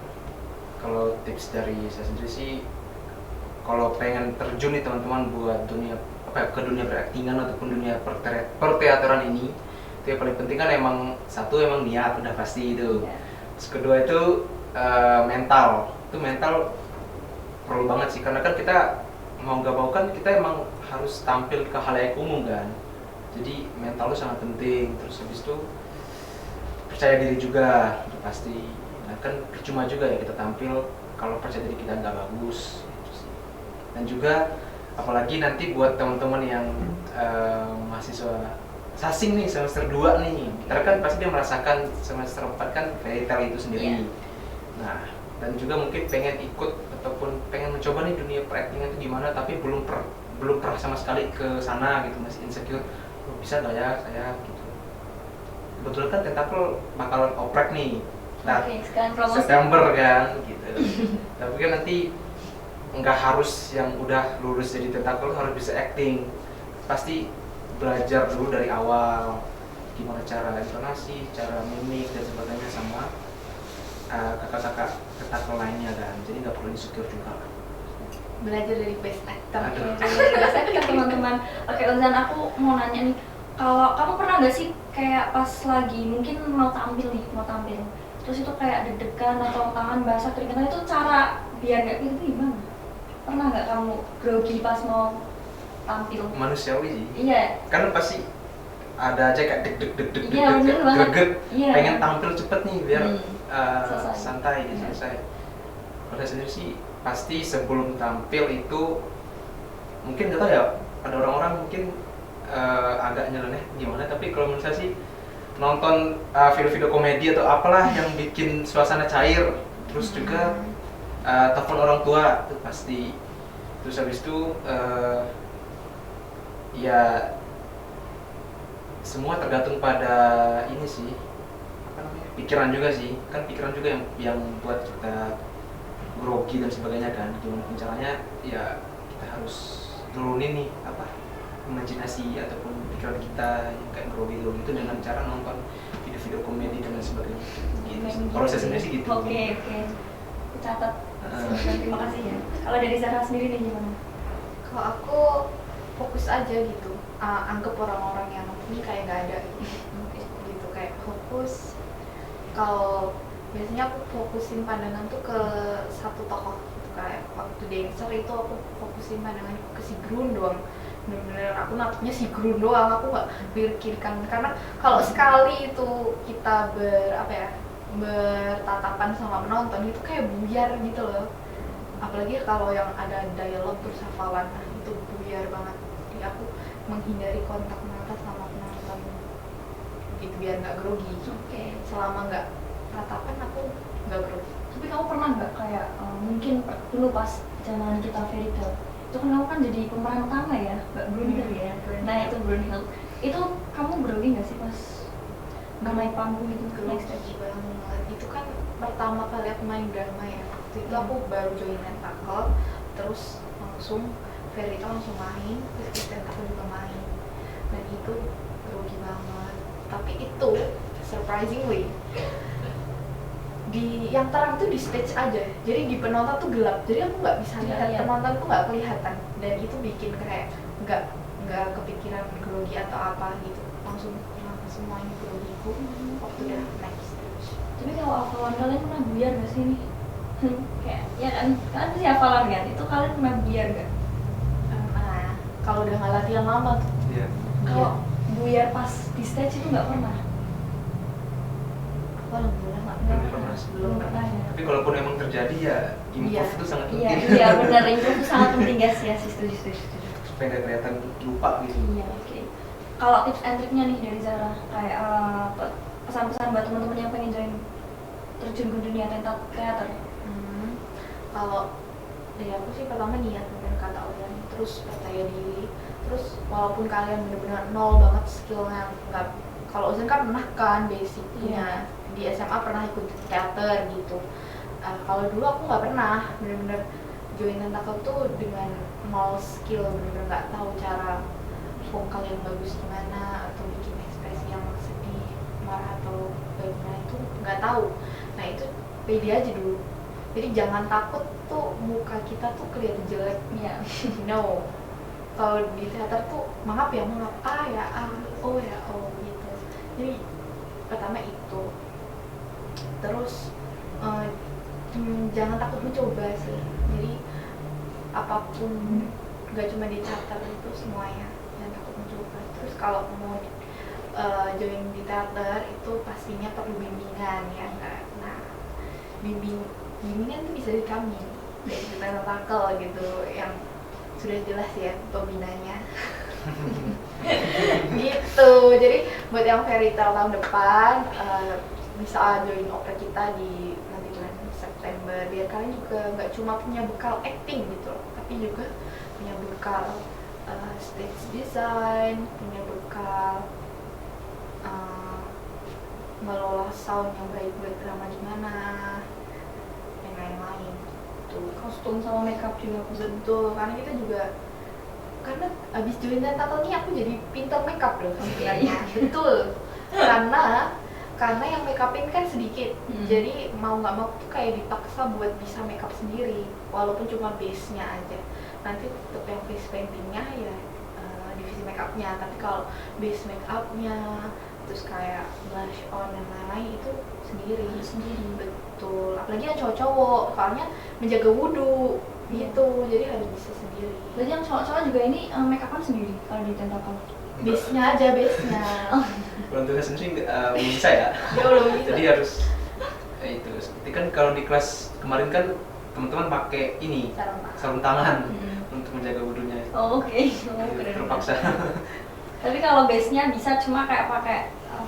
kalau tips dari saya sendiri sih, kalau pengen terjun nih teman-teman buat dunia ke dunia beraktingan ataupun dunia perteateran ini, itu yang paling penting kan emang satu emang niat, udah pasti itu. Iya. Terus kedua itu mental perlu banget sih, karena kan kita mau nggak mau kan kita emang harus tampil ke halayak umum kan, jadi mental itu sangat penting. Terus habis itu percaya diri juga, itu pasti. Nah kan percuma juga ya kita tampil kalau percaya diri kita nggak bagus gitu sih. Dan juga apalagi nanti buat teman-teman yang mahasiswa sasing nih semester 2 nih, karena kan pasti dia merasakan semester 4 kan fairy tale itu sendiri. Iya. Nah, dan juga mungkin pengen ikut ataupun pengen mencoba nih dunia peraktingan itu gimana, tapi belum pernah sama sekali ke sana gitu, masih insecure. Oh, bisa nggak ya saya gitu. Kebetulan kan Tentakel bakalan oprek nih. Nah, Oke, sekalian promosi. September kan gitu. Tapi kan nanti nggak harus yang udah lulus jadi Tentakel harus bisa acting. pasti belajar dulu dari awal gimana cara intonasi, cara mimik dan sebagainya sama kakak-kakak lainnya kan, jadi nggak perlu insecure juga. Belajar dari best actor. Biasanya teman-teman. Oke, Ozan, aku mau nanya nih, kalau kamu pernah nggak sih kayak pas lagi mungkin mau tampil, terus itu kayak deg-degan atau tangan basah keringetan, itu cara biar nggak gitu gimana? Pernah nggak kamu grogi pas mau tampil? Manusiawi sih. Iya. Kan pasti ada aja kayak deg-deg Iya, bener banget. greget, Iya. pengen tampil cepet nih biar Selesai. santai gitu, selesai. Kalau saya sendiri sih pasti sebelum tampil itu mungkin nggak tahu ya, ada orang-orang mungkin agak nyeleneh gimana, tapi kalau menurut saya sih nonton video-video komedi atau apalah yang bikin suasana cair, terus juga telepon orang tua itu pasti. Terus habis itu ya semua tergantung pada ini sih, apa namanya, pikiran juga sih, kan pikiran juga yang buat kita grogi dan sebagainya kan. Gimana pun caranya ya kita harus nurunin nih apa, imajinasi ataupun pikiran kita yang kayak grogi itu dengan cara nonton video-video komedi dan lain sebagainya gitu. Kalau saya sendiri sih gitu. Oke. Catat. Terima kasih ya. Kalau dari Zara sendiri nih gimana? Kalau aku fokus aja gitu, anggap orang-orang yang ini kayak nggak ada gitu, kayak fokus. Kalau biasanya aku fokusin pandangan tuh ke satu tokoh gitu, kayak waktu dancer itu aku fokusin pandangan ke si Grun doang, bener-bener aku nangkepnya si Grun doang, aku nggak pikirkan, karena kalau sekali itu kita bertatapan sama penonton itu kayak buyar gitu loh, apalagi kalau yang ada dialog terus hafalan, itu buyar banget. Jadi aku menghindari kontak mata sama penonton gitu biar nggak grogi. Oke. Selama nggak tatapan aku nggak grogi. Tapi kamu pernah nggak kayak mungkin dulu pas zaman kita fairy tale itu kan kamu kan jadi pemeran utama ya, Mbak Brunhilde ya. Nah itu Brunhilde, itu kamu grogi nggak sih pas naik panggung itu, naik stage? Banget. Itu kan pertama kali aku main drama ya. Waktu itu aku baru join Tentacle, terus langsung Fairy Tale langsung main, terus Tentacle juga main. Dan itu grogi banget. Tapi itu surprisingly di yang terang tuh di stage aja, jadi di penonton tuh gelap, jadi aku nggak bisa lihat penonton tuh nggak kelihatan, dan itu bikin kayak nggak kepikiran grogi atau apa gitu, langsung hilang semuanya grogiku waktu udah naik stage. Tapi kalau hafalan kalian pernah buyar nggak sih nih? Kayak ya kan, kalian pasti hafalan kan, itu kalian pernah buyar nggak? Kalau udah nggak latihan lama tuh. Iya. Kalau buyar pas di stage itu nggak pernah? Alhamdulillah Belum pernah ya. Tapi kalaupun emang terjadi ya improve itu sangat penting. Iya benar, improve itu sangat penting guys ya, setuju. Supaya nggak kelihatan lupa gitu. Iya, oke. Kalau tips and triknya nih dari Zara, kayak pesan-pesan buat teman-teman yang pengen terjun ke dunia teater. Kalau dari aku sih pertama niat, bener kata Olian, terus percaya diri, terus walaupun kalian bener-bener nol banget skillnya, nggak, kalau Ozan kan pernah kan basicnya di SMA pernah ikut teater gitu. Kalau dulu aku nggak pernah, bener-bener join Tentacle tuh dengan nol skill, bener-bener nggak tahu cara vokal yang bagus gimana atau bikin ekspresi yang sedih, marah atau bagaimana, itu nggak tahu. Nah itu pede aja dulu. Jadi jangan takut tuh muka kita tuh kelihatan jelek. Iya. No. Kalau di teater tuh maaf ya, oh gitu. Jadi pertama itu. Terus jangan takut mencoba sih. Jadi apapun, nggak cuma di teater itu semuanya, jangan takut mencoba. Terus kalau mau join di teater itu pastinya perlu bimbingan ya kan. Nah, bimbingan tuh bisa dari kami, dari Tentacle gitu, yang sudah jelas ya pembinanya. Gitu. Jadi buat yang Fairy Tale tahun depan bisa join opera kita di nanti bulan September, biar kalian juga nggak cuma punya bekal acting gitu loh, tapi juga punya bekal stage design, punya bekal ngelola sound yang baik buat drama gimana, dan lain-lain tuh. Kostum sama makeup juga Betul, karena kita juga karena abis join tentakel nih aku jadi pinter makeup loh sebenarnya. Betul. Karena yang make upin kan sedikit, jadi mau nggak mau tuh kayak dipaksa buat bisa makeup sendiri, walaupun cuma base-nya aja. Nanti tetap yang face paintingnya ya divisi makeupnya, tapi kalau base makeupnya terus kayak blush on dan lain-lain itu sendiri. Betul. Apalagi yang cowok-cowok, soalnya menjaga wudhu gitu, jadi harus bisa sendiri. Berarti yang cowok-cowok juga ini make upan sendiri kalau di tentakel? Base-nya aja, base-nya. Kalau untuk sendiri belum bisa ya. Belum bisa. Jadi harus itu. Seperti kan kalau di kelas kemarin kan teman-teman pakai ini sarung tangan untuk menjaga wudhunya. Oh, oke. Jadi terpaksa. Tapi kalau base-nya bisa cuma kayak pakai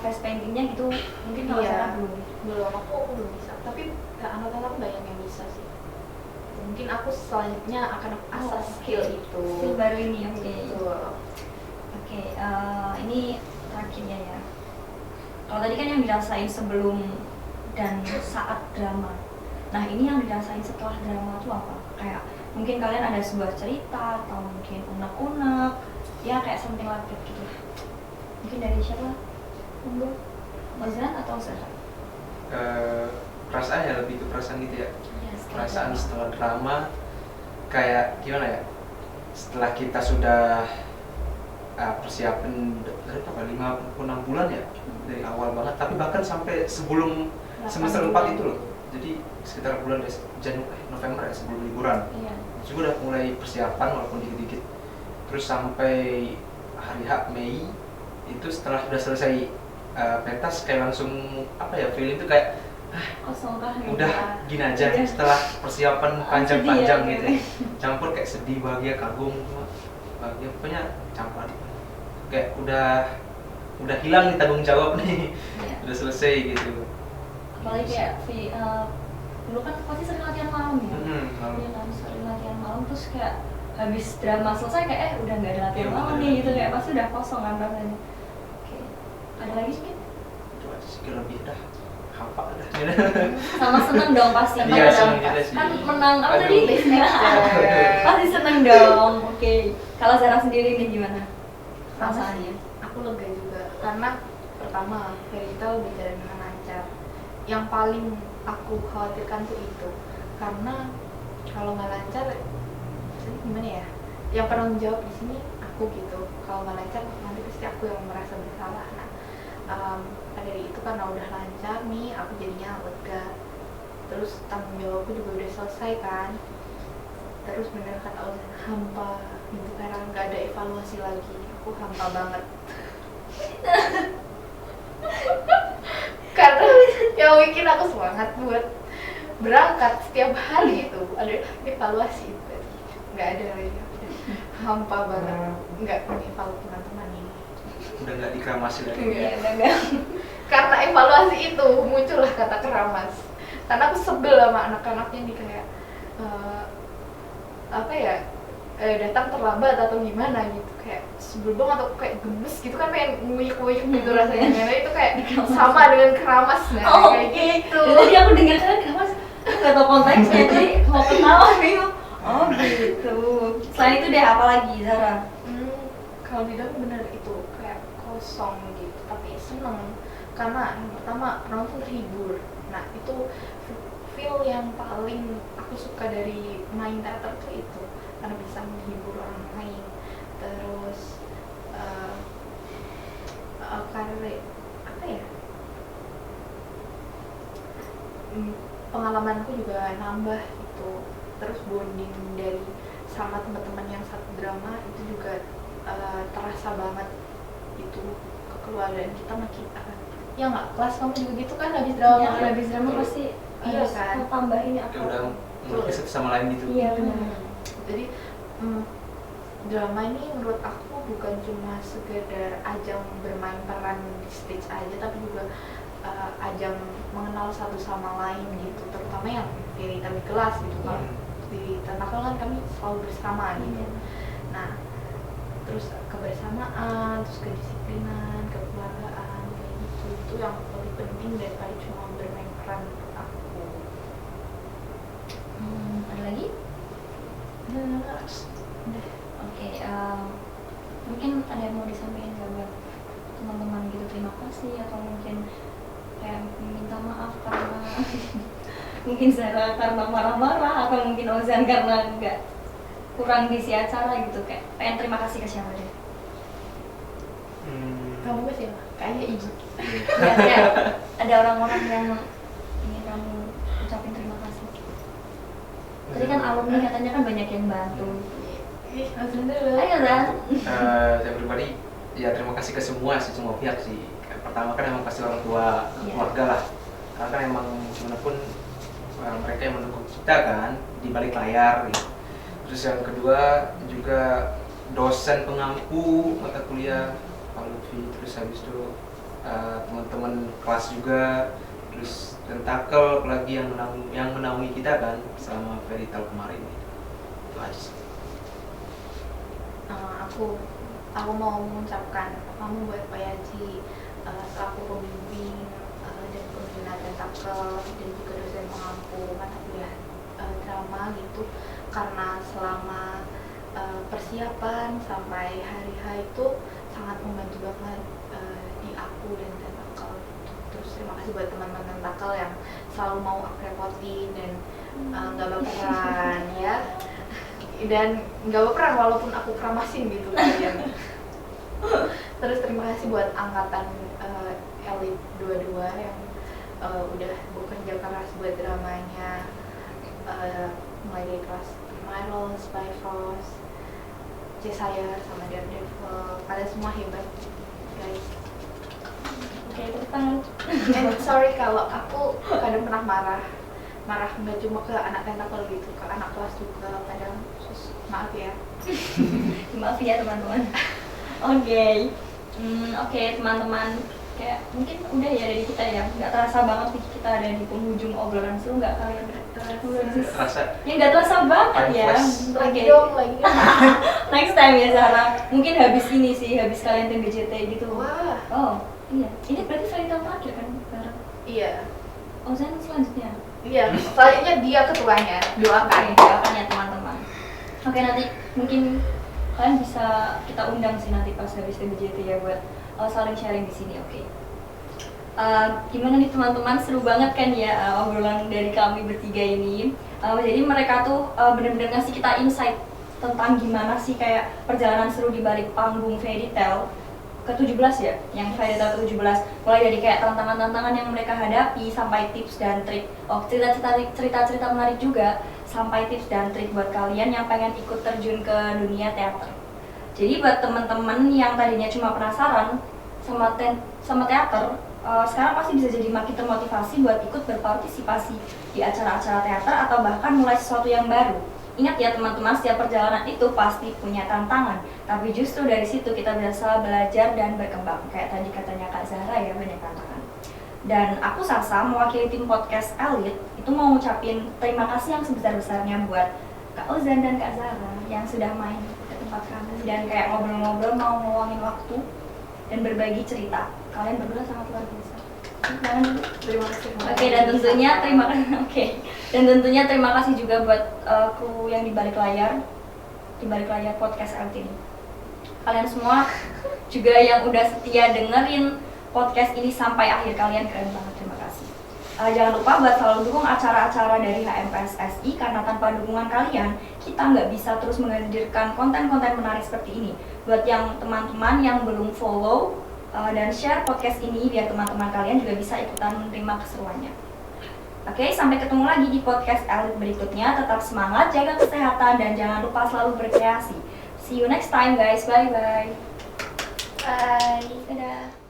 face paintingnya gitu, mungkin kalau Sarah belum. Aku belum bisa. Tapi angkatan aku banyak yang bisa sih. Mungkin aku selanjutnya akan asah skill itu. Skill baru ini, oke. Oke, ini terakhirnya ya. Kalau tadi kan yang dirasain sebelum dan saat drama. Nah, ini yang dirasain setelah drama itu apa? Kayak mungkin kalian ada sebuah cerita atau mungkin unek-unek, ya kayak something like that gitu. Mungkin dari siapa? Monggo. Mazran atau Zahra? Perasaan ya, lebih ke perasaan gitu ya. Yes, Perasaan setelah drama kayak gimana ya? Setelah kita sudah persiapan dari berapa 5-6 bulan ya dari awal banget, tapi bahkan sampai sebelum semester 4 itu loh, jadi sekitar bulan November ya, sebelum liburan juga udah mulai persiapan walaupun dikit-dikit, terus sampai hari H Mei itu setelah sudah selesai pentas kayak langsung apa ya, feeling itu kayak kosongkah udah gini aja setelah persiapan panjang-panjang gitu ya. Campur kayak sedih, bahagia, kagum, bahagia, pokoknya campur kayak udah hilang nih tanggung jawab nih. Udah selesai gitu. Apalagi kayak dulu kan pasti sering latihan malam ya. Iya kan, sering latihan malam terus kayak habis drama selesai kayak udah nggak ada latihan malam nih gitu, kayak pasti udah kosong kan rasanya. Oke. Ada lagi sih? Coba sedikit lebih dah. Hampa dah. Sama seneng dong pasti. Iya, seneng juga sih. Kan menang apa tadi? Pasti seneng dong. Oke. Kalau Zara sendiri nih gimana perasaannya? Aku lega juga karena pertama Verital berjalan dengan lancar. Yang paling aku khawatirkan tuh itu, karena kalau nggak lancar, gimana ya? Yang penanggung jawab di sini aku gitu. Kalau nggak lancar nanti pasti aku yang merasa bersalah. Nah, dari itu karena udah lancar nih, aku jadinya lega. Terus tanggung jawabku juga udah selesai kan. Terus bener kata Allah, hampa gitu, karena nggak ada evaluasi lagi. Aku hampa banget. Karena yang bikin aku semangat buat berangkat setiap hari itu ada evaluasi itu, nggak ada lagi. Hampa banget, nggak mengevaluasi teman-teman ini. Udah nggak dikramasi lagi. Iya, udah. Karena evaluasi itu muncullah kata keramas. Karena aku sebel sama anak-anaknya nih kayak apa ya, datang terlambat atau gimana gitu, kayak sebel banget atau kayak gemes gitu kan, pengen nguyuk-nguyuk gitu rasanya. Karena itu kayak sama dengan keramas kayak gitu. Jadi aku dengar kan keramas, nggak tahu konteksnya, jadi mau ketawa bingung. Oh gitu. Selain itu deh apa lagi Zara? Kalau di dalam bener itu kayak kosong gitu, tapi seneng karena yang pertama penonton terhibur. Nah itu feel yang paling aku suka dari main teater tuh itu, karena bisa menghibur orang lain. Terus karena apa ya, pengalamanku juga nambah gitu. Terus bonding dari sama teman-teman yang satu drama itu juga terasa banget itu, kekeluargaan kita makin ya nggak, kelas kamu juga gitu kan habis drama Ya, habis drama pasti iya kan, tambahin apa udah melukis satu sama lain gitu. Iya benar. Jadi drama ini menurut aku bukan cuma sekedar ajang bermain peran di stage aja, tapi juga ajang mengenal satu sama lain gitu, terutama yang dari kami kelas gitu kan. Di tentakel kan kami selalu bersama gitu. Nah terus kebersamaan, terus kedisiplinan, kekeluargaan kayak gitu, itu yang lebih penting daripada cuma bermain peran menurut aku. Ada lagi? Udah. Oke. Oke, mungkin ada yang mau disampaikan nggak buat teman-teman gitu, terima kasih atau mungkin kayak minta maaf karena mungkin Zara karena marah-marah atau mungkin Ozan karena nggak kurang diisi acara gitu, kayak pengen terima kasih ke siapa deh? Kamu ke siapa? Kayaknya ibu. Ya, ada orang-orang yang ingin kamu ucapin terima kasih. Tadi kan alumni katanya kan banyak yang bantu. Ozan dulu. Ayo Zan. Saya pribadi ya terima kasih ke semua pihak sih. Pertama kan emang pasti orang tua, keluarga lah, karena kan emang gimana pun mereka yang mendukung kita kan di balik layar gitu. Terus yang kedua juga dosen pengampu mata kuliah Pak Lutfi, terus habis itu teman-teman kelas juga, terus tentakel lagi yang menaungi kita kan selama Verital kemarin gitu. Itu aja sih. Aku mau mengucapkan kamu buat Pak Yaji selaku pembimbing dan pembina tentakel dan juga dosen pengampu mata kuliah drama gitu, karena selama persiapan sampai hari H itu sangat membantu banget di aku dan tentakel. Terus terima kasih buat teman-teman tentakel yang selalu mau aku repotin dan nggak baperan ya, dan nggak baperan walaupun aku keramasin gitu kalian. Terus terima kasih buat angkatan Elit 22 yang udah bekerja keras buat dramanya, mulai dari kelas Myros, Bifrost, Cisaya sama Daredevil. Kalian semua hebat guys. Oke, tepuk tangan. And sorry kalau aku kadang pernah marah nggak cuma ke anak tentakel gitu, ke anak kelas juga kadang. Maaf ya. Maaf ya teman-teman. Oke, teman-teman, kayak mungkin udah ya dari kita ya, nggak terasa banget nih kita ada di penghujung obrolan seru, nggak kalian Terasa. Ya nggak terasa banget ya. Lagi dong. Next time ya Zara, mungkin habis ini sih, habis kalian tim BJT gitu. Wah. Oh iya, ini berarti Verital terakhir kan Zara? Iya. Ozan selanjutnya. Iya, selanjutnya dia ketuanya. Doakan. Doakan ya teman-teman. Oke, nanti mungkin kalian bisa kita undang sih nanti pas habis TBJT ya buat saling sharing di sini, oke? Gimana nih teman-teman, seru banget kan ya obrolan dari kami bertiga ini. Jadi mereka tuh benar-benar ngasih kita insight tentang gimana sih kayak perjalanan seru di balik panggung Verital ke-17 ya, yang Verital ke-17, mulai dari kayak tantangan-tantangan yang mereka hadapi sampai tips dan trik. Cerita-cerita menarik juga, sampai tips dan trik buat kalian yang pengen ikut terjun ke dunia teater. Jadi buat teman-teman yang tadinya cuma penasaran sama teater, sekarang pasti bisa jadi makin termotivasi buat ikut berpartisipasi di acara-acara teater atau bahkan mulai sesuatu yang baru. Ingat ya teman-teman, setiap perjalanan itu pasti punya tantangan, tapi justru dari situ kita bisa belajar dan berkembang. Kayak tadi katanya Kak Zahra ya, banyak tantangan. Dan aku Sasa, mewakili tim podcast Elit, itu mau ngucapin terima kasih yang sebesar-besarnya buat Kak Ozan dan Kak Zahra yang sudah main ke tempat kami dan kayak ngobrol-ngobrol, mau ngeluangin waktu dan berbagi cerita. Kalian berdua sangat luar biasa. Terima kasih. Oke, dan tentunya terima kasih juga buat kru yang di balik layar podcast Elit ini. Kalian semua juga yang udah setia dengerin podcast ini sampai akhir, kalian keren banget, terima kasih. Jangan lupa buat selalu dukung acara-acara dari HMPSSI, karena tanpa dukungan kalian, kita nggak bisa terus menghadirkan konten-konten menarik seperti ini. Buat yang teman-teman yang belum follow dan share podcast ini, biar teman-teman kalian juga bisa ikutan menerima keseruannya. Oke, sampai ketemu lagi di podcast Elit berikutnya. Tetap semangat, jaga kesehatan, dan jangan lupa selalu berkreasi. See you next time guys, bye-bye. Bye. Dadah.